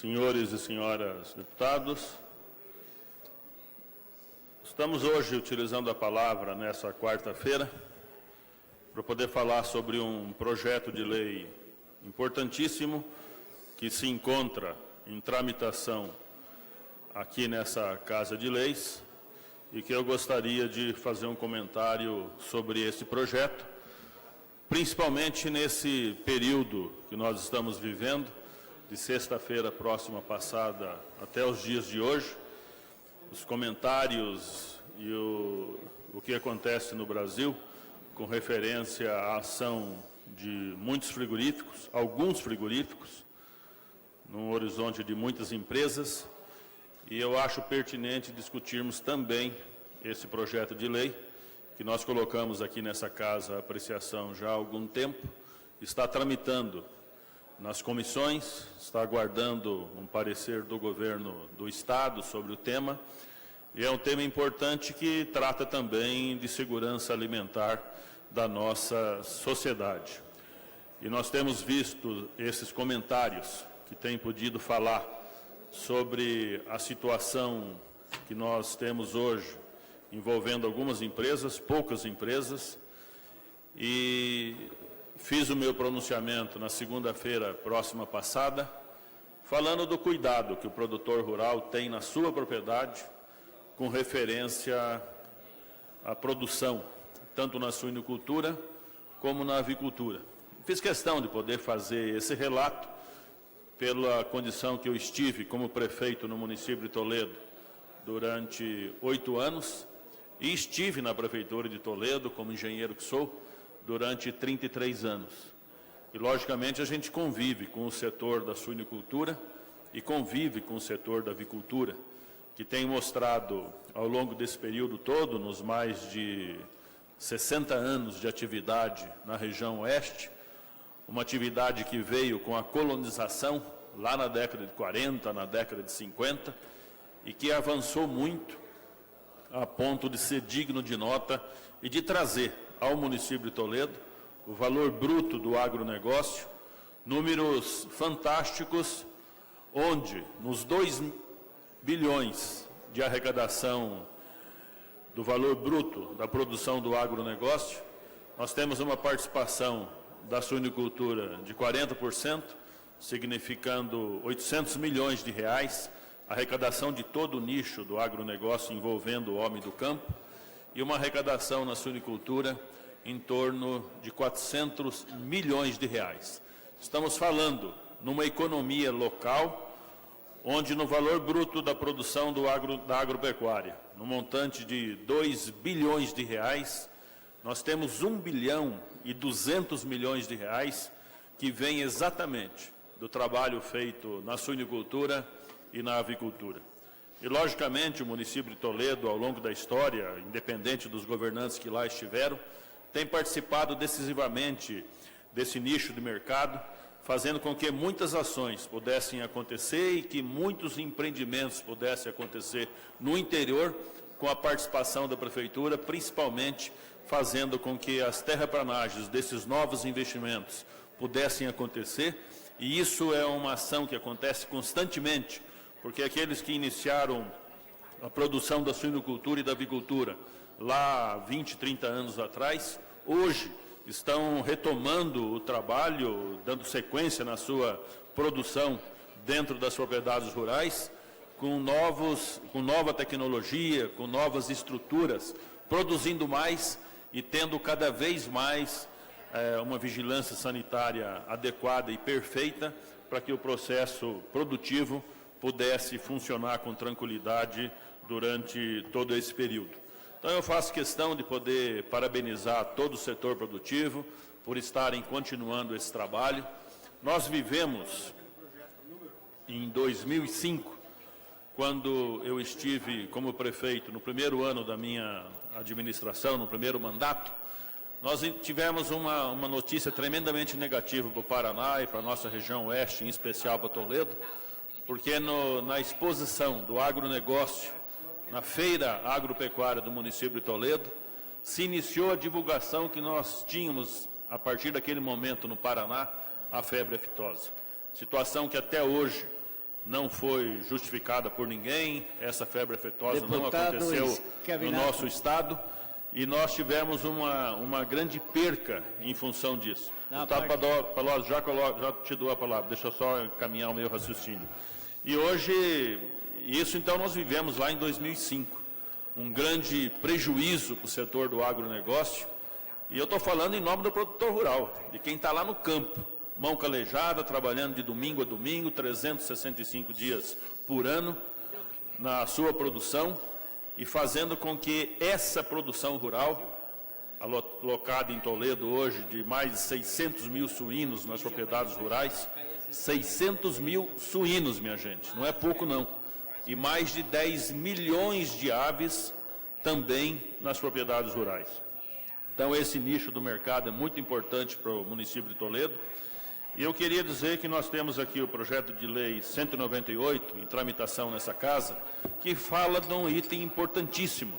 Senhores e senhoras deputados, estamos hoje utilizando a palavra nessa quarta-feira para poder falar sobre um projeto de lei importantíssimo que se encontra em tramitação aqui nessa Casa de Leis e que eu gostaria de fazer um comentário sobre esse projeto, principalmente nesse período que nós estamos vivendo, de sexta-feira próxima passada até os dias de hoje, os comentários e o que acontece no Brasil com referência à ação de muitos frigoríficos, alguns frigoríficos, num horizonte de muitas empresas, e eu acho pertinente discutirmos também esse projeto de lei, que nós colocamos aqui nessa casa a apreciação já há algum tempo, está tramitando nas comissões, está aguardando um parecer do governo do Estado sobre o tema, e é um tema importante que trata também de segurança alimentar da nossa sociedade. E nós temos visto esses comentários que têm podido falar sobre a situação que nós temos hoje, envolvendo algumas empresas, poucas empresas, e fiz o meu pronunciamento na segunda-feira próxima passada, falando do cuidado que o produtor rural tem na sua propriedade com referência à produção, tanto na suinocultura como na avicultura. Fiz questão de poder fazer esse relato pela condição que eu estive como prefeito no município de Toledo durante 8 anos e estive na prefeitura de Toledo, como engenheiro que sou, durante 33 anos. E, logicamente, a gente convive com o setor da suinocultura e convive com o setor da avicultura, que tem mostrado, ao longo desse período todo, nos mais de 60 anos de atividade na região oeste, uma atividade que veio com a colonização, lá na década de 40, na década de 50, e que avançou muito a ponto de ser digno de nota e de trazer ao município de Toledo o valor bruto do agronegócio, números fantásticos, onde nos 2 bilhões de arrecadação do valor bruto da produção do agronegócio, nós temos uma participação da suinocultura de 40%, significando 800 milhões de reais, arrecadação de todo o nicho do agronegócio envolvendo o homem do campo, e uma arrecadação na suinocultura em torno de 400 milhões de reais. Estamos falando numa economia local, onde no valor bruto da produção da agropecuária, no montante de 2 bilhões de reais, nós temos 1 bilhão e 200 milhões de reais que vem exatamente do trabalho feito na suinocultura e na avicultura. E, logicamente, o município de Toledo, ao longo da história, independente dos governantes que lá estiveram, tem participado decisivamente desse nicho de mercado, fazendo com que muitas ações pudessem acontecer e que muitos empreendimentos pudessem acontecer no interior, com a participação da Prefeitura, principalmente fazendo com que as terraplanagens desses novos investimentos pudessem acontecer, e isso é uma ação que acontece constantemente, porque aqueles que iniciaram a produção da suinocultura e da avicultura lá 20, 30 anos atrás, hoje estão retomando o trabalho, dando sequência na sua produção dentro das propriedades rurais, com nova tecnologia, com novas estruturas, produzindo mais e tendo cada vez mais uma vigilância sanitária adequada e perfeita para que o processo produtivo pudesse funcionar com tranquilidade durante todo esse período. Então, eu faço questão de poder parabenizar todo o setor produtivo por estarem continuando esse trabalho. Nós vivemos, em 2005, quando eu estive como prefeito, no primeiro ano da minha administração, no primeiro mandato, nós tivemos uma notícia tremendamente negativa para o Paraná e para a nossa região oeste, em especial para Toledo, porque na exposição do agronegócio, na feira agropecuária do município de Toledo, se iniciou a divulgação que nós tínhamos, a partir daquele momento no Paraná, a febre aftosa. Situação que até hoje não foi justificada por ninguém, essa febre aftosa não Deputado aconteceu no Schiavinato. nosso estado, e nós tivemos uma grande perca em função disso. Deputado Palocci, já te dou a palavra, deixa eu só encaminhar o meu raciocínio. E hoje, isso então nós vivemos lá em 2005, um grande prejuízo para o setor do agronegócio, e eu estou falando em nome do produtor rural, de quem está lá no campo, mão calejada, trabalhando de domingo a domingo, 365 dias por ano, na sua produção, e fazendo com que essa produção rural, alocada em Toledo hoje, de mais de 600 mil suínos nas propriedades rurais, 600 mil suínos, minha gente, não é pouco não, e mais de 10 milhões de aves também nas propriedades rurais. Então, esse nicho do mercado é muito importante para o município de Toledo. E eu queria dizer que nós temos aqui o projeto de lei 198, em tramitação nessa casa, que fala de um item importantíssimo,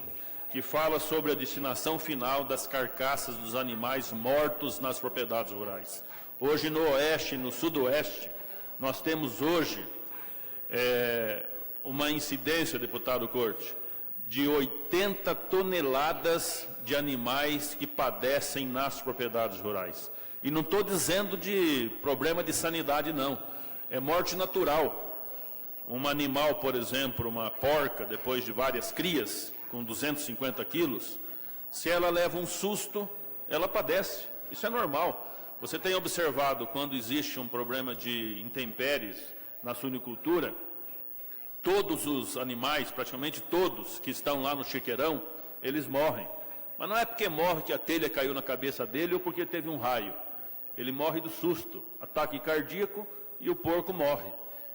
que fala sobre a destinação final das carcaças dos animais mortos nas propriedades rurais. Hoje, no oeste e no sudoeste, nós temos hoje uma incidência, deputado Corte, de 80 toneladas de animais que padecem nas propriedades rurais. E não estou dizendo de problema de sanidade, não. É morte natural. Um animal, por exemplo, uma porca, depois de várias crias, com 250 quilos, se ela leva um susto, ela padece. Isso é normal. Você tem observado, quando existe um problema de intempéries na suinicultura, todos os animais, praticamente todos que estão lá no chiqueirão, eles morrem. Mas não é porque morre que a telha caiu na cabeça dele ou porque teve um raio. Ele morre do susto, ataque cardíaco, e o porco morre.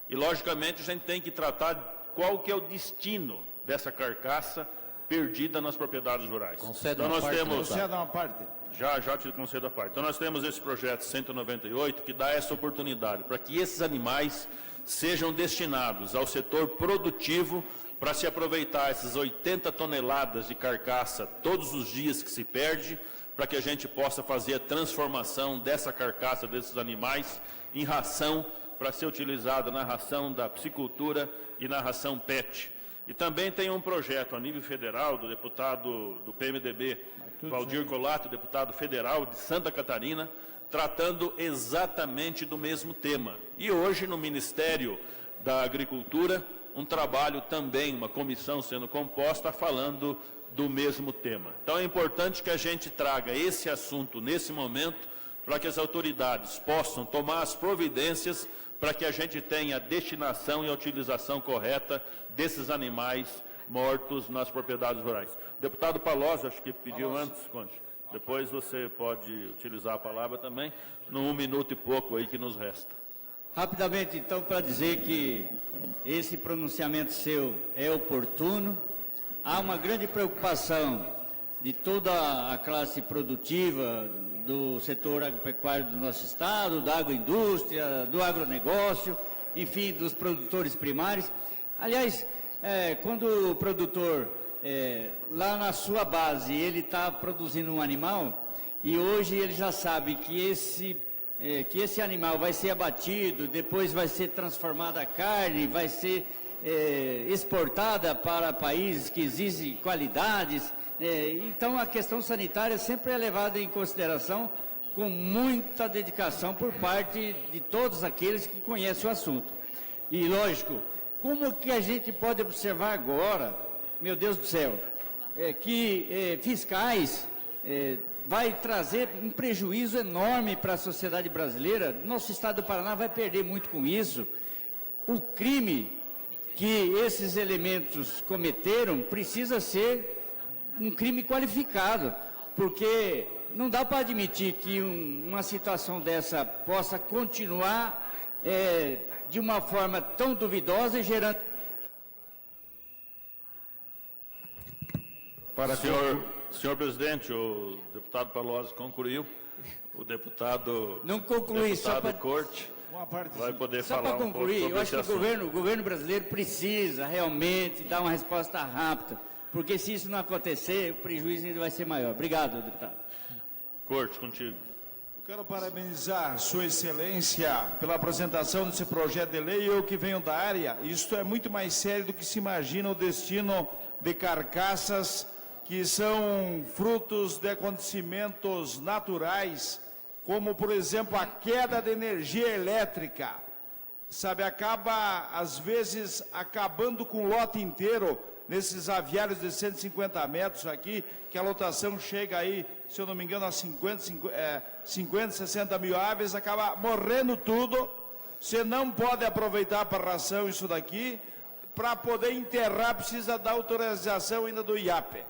E, logicamente, a gente tem que tratar qual que é o destino dessa carcaça perdida nas propriedades rurais. Conceda então, nós parte, temos... Conceda uma parte. Já te concedo a parte. Então, nós temos esse projeto 198 que dá essa oportunidade para que esses animais sejam destinados ao setor produtivo para se aproveitar essas 80 toneladas de carcaça todos os dias que se perde, para que a gente possa fazer a transformação dessa carcaça, desses animais, em ração, para ser utilizada na ração da piscicultura e na ração PET. E também tem um projeto a nível federal do deputado do PMDB, Valdir Colato, deputado federal de Santa Catarina, tratando exatamente do mesmo tema. E hoje, no Ministério da Agricultura, um trabalho também, uma comissão sendo composta, falando do mesmo tema. Então, é importante que a gente traga esse assunto nesse momento, para que as autoridades possam tomar as providências para que a gente tenha a destinação e a utilização correta desses animais mortos nas propriedades rurais. O deputado Palocci, acho que pediu antes, Conde. Depois você pode utilizar a palavra também, no 1 minuto e pouco aí que nos resta. Rapidamente, então, para dizer que esse pronunciamento seu é oportuno. Há uma grande preocupação de toda a classe produtiva do setor agropecuário do nosso estado, da agroindústria, do agronegócio, enfim, dos produtores primários. Aliás, quando o produtor, lá na sua base, ele está produzindo um animal, e hoje ele já sabe que esse animal vai ser abatido, depois vai ser transformada a carne, vai ser exportada para países que exigem qualidades. Então, a questão sanitária sempre é levada em consideração com muita dedicação por parte de todos aqueles que conhecem o assunto. E, lógico, como que a gente pode observar agora, meu Deus do céu, que fiscais vai trazer um prejuízo enorme para a sociedade brasileira? Nosso estado do Paraná vai perder muito com isso. O crime que esses elementos cometeram precisa ser um crime qualificado, porque não dá para admitir que uma situação dessa possa continuar de uma forma tão duvidosa e gerando... Senhor presidente, o deputado Palocci concluiu, o deputado... Não concluí, só para... Corte vai poder só falar para concluir, um pouco sobre eu acho esse que assunto. o governo brasileiro precisa realmente dar uma resposta rápida, porque se isso não acontecer, o prejuízo ainda vai ser maior. Obrigado, deputado. Corte, contigo. Quero parabenizar Sua Excelência pela apresentação desse projeto de lei. Eu que venho da área, isto é muito mais sério do que se imagina o destino de carcaças que são frutos de acontecimentos naturais, como, por exemplo, a queda de energia elétrica. Sabe, acaba, às vezes, acabando com o lote inteiro, nesses aviários de 150 metros aqui, que a lotação chega aí, se eu não me engano, a 50, 60 mil aves, acaba morrendo tudo. Você não pode aproveitar para ração isso daqui. Para poder enterrar, precisa da autorização ainda do IAPE.